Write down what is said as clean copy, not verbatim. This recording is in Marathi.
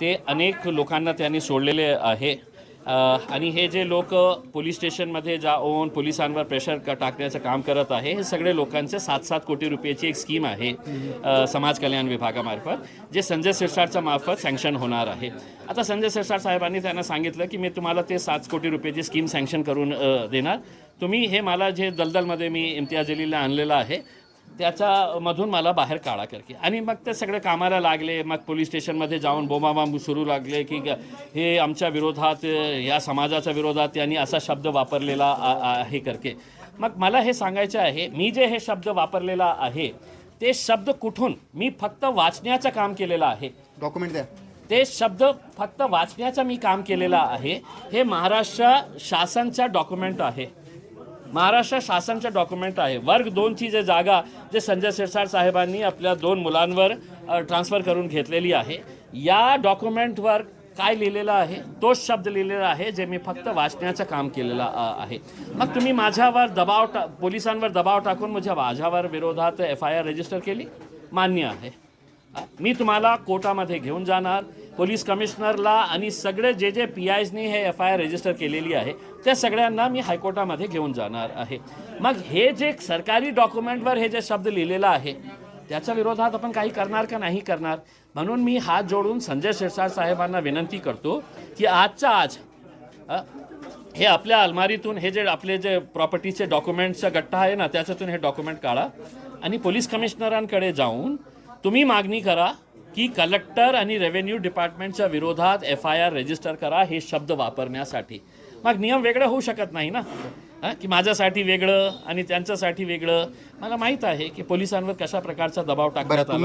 ते अनेक लोकांना त्यांनी सोडलेले आहे आणि हे जे लोक पोलीस स्टेशनमध्ये जाऊन पोलिसांवर प्रेशर टाकण्याचं काम करत आहे हे सगळे लोकांचे 7-7 कोटी रुपयाची एक स्कीम आहे समाज कल्याण विभागामार्फत जे संजय शिरसाटच्या मार्फत सँक्शन होणार आहे. आता संजय शिरसाट साहेबांनी त्यांना सांगितलं की मी तुम्हाला ते 7 कोटी रुपयाची स्कीम सँक्शन करून देणार. तुम्ही हे मला जे दलदलमध्ये मी इम्तियाज जलीलला आणलेलं आहे त्याच्यामधून मला बाहेर काढा करके. आणि मग ते सगळे कामाला लागले. मग पोलीस स्टेशनमध्ये जाऊन बोंबाबोंब सुरू लागले की हे आमच्या विरोधात या समाजाच्या विरोधात त्यांनी असा शब्द वापरलेला आहे करके. मग मला हे सांगायचं आहे मी जे हे शब्द वापरलेला आहे ते शब्द कुठून मी फक्त वाचण्याचं काम केलेलं आहे. डॉक्युमेंट द्या. ते शब्द फक्त वाचण्याचं मी काम केलेलं आहे. हे महाराष्ट्र शासनचा डॉक्युमेंट आहे. महाराष्ट्र शासनचं डॉक्युमेंट आहे. वर्ग 2ची जे जागा जे संजय शिरसाट साहेबांनी आपल्या 2 मुलांवर ट्रान्सफर करून घेतलेली आहे या डॉक्युमेंटवर काय लिहिलेलं आहे तोच शब्द लिहिलेला आहे जे मी फक्त वाचण्याचं काम केलेलं आहे. मग तुम्ही माझ्यावर पोलिसांवर दबाव टाकून माझ्यावर विरोधात FIR रजिस्टर केली मान्य आहे. मी तुम्हाला कोर्टामध्ये घेऊन जाणार. पोलीस कमिशनरला आणि सगळे जे PIsनी हे FIR रजिस्टर केलेली आहे त्या सगळ्यांना मी हायकोर्टामध्ये घेऊन जाणार आहे. मग हे जे सरकारी डॉक्युमेंटवर हे जे शब्द लिहिलेलं आहे त्याच्या विरोधात आपण काही करणार का नाही करणार. म्हणून मी हात जोडून संजय शिरसाट साहेबांना विनंती करतो की आजच्या आज हे आपल्या अलमारीतून हे जे आपले जे प्रॉपर्टीचे डॉक्युमेंटचा गठ्ठा आहे ना त्याच्यातून हे डॉक्युमेंट काढा आणि पोलीस कमिशनरांकडे जाऊन तुम्ही मागणी करा की कलेक्टर आणि रेव्हेन्यू डिपार्टमेंटच्या विरोधात FIR रजिस्टर करा हे शब्द वापरण्यासाठी. मग नियम वेगळं होऊ शकत नाही ना की माझ्यासाठी वेगळं आणि त्यांच्यासाठी वेगळं. मला माहीत आहे की पोलिसांवर कशा प्रकारचा दबाव टाकण्यात आला होता.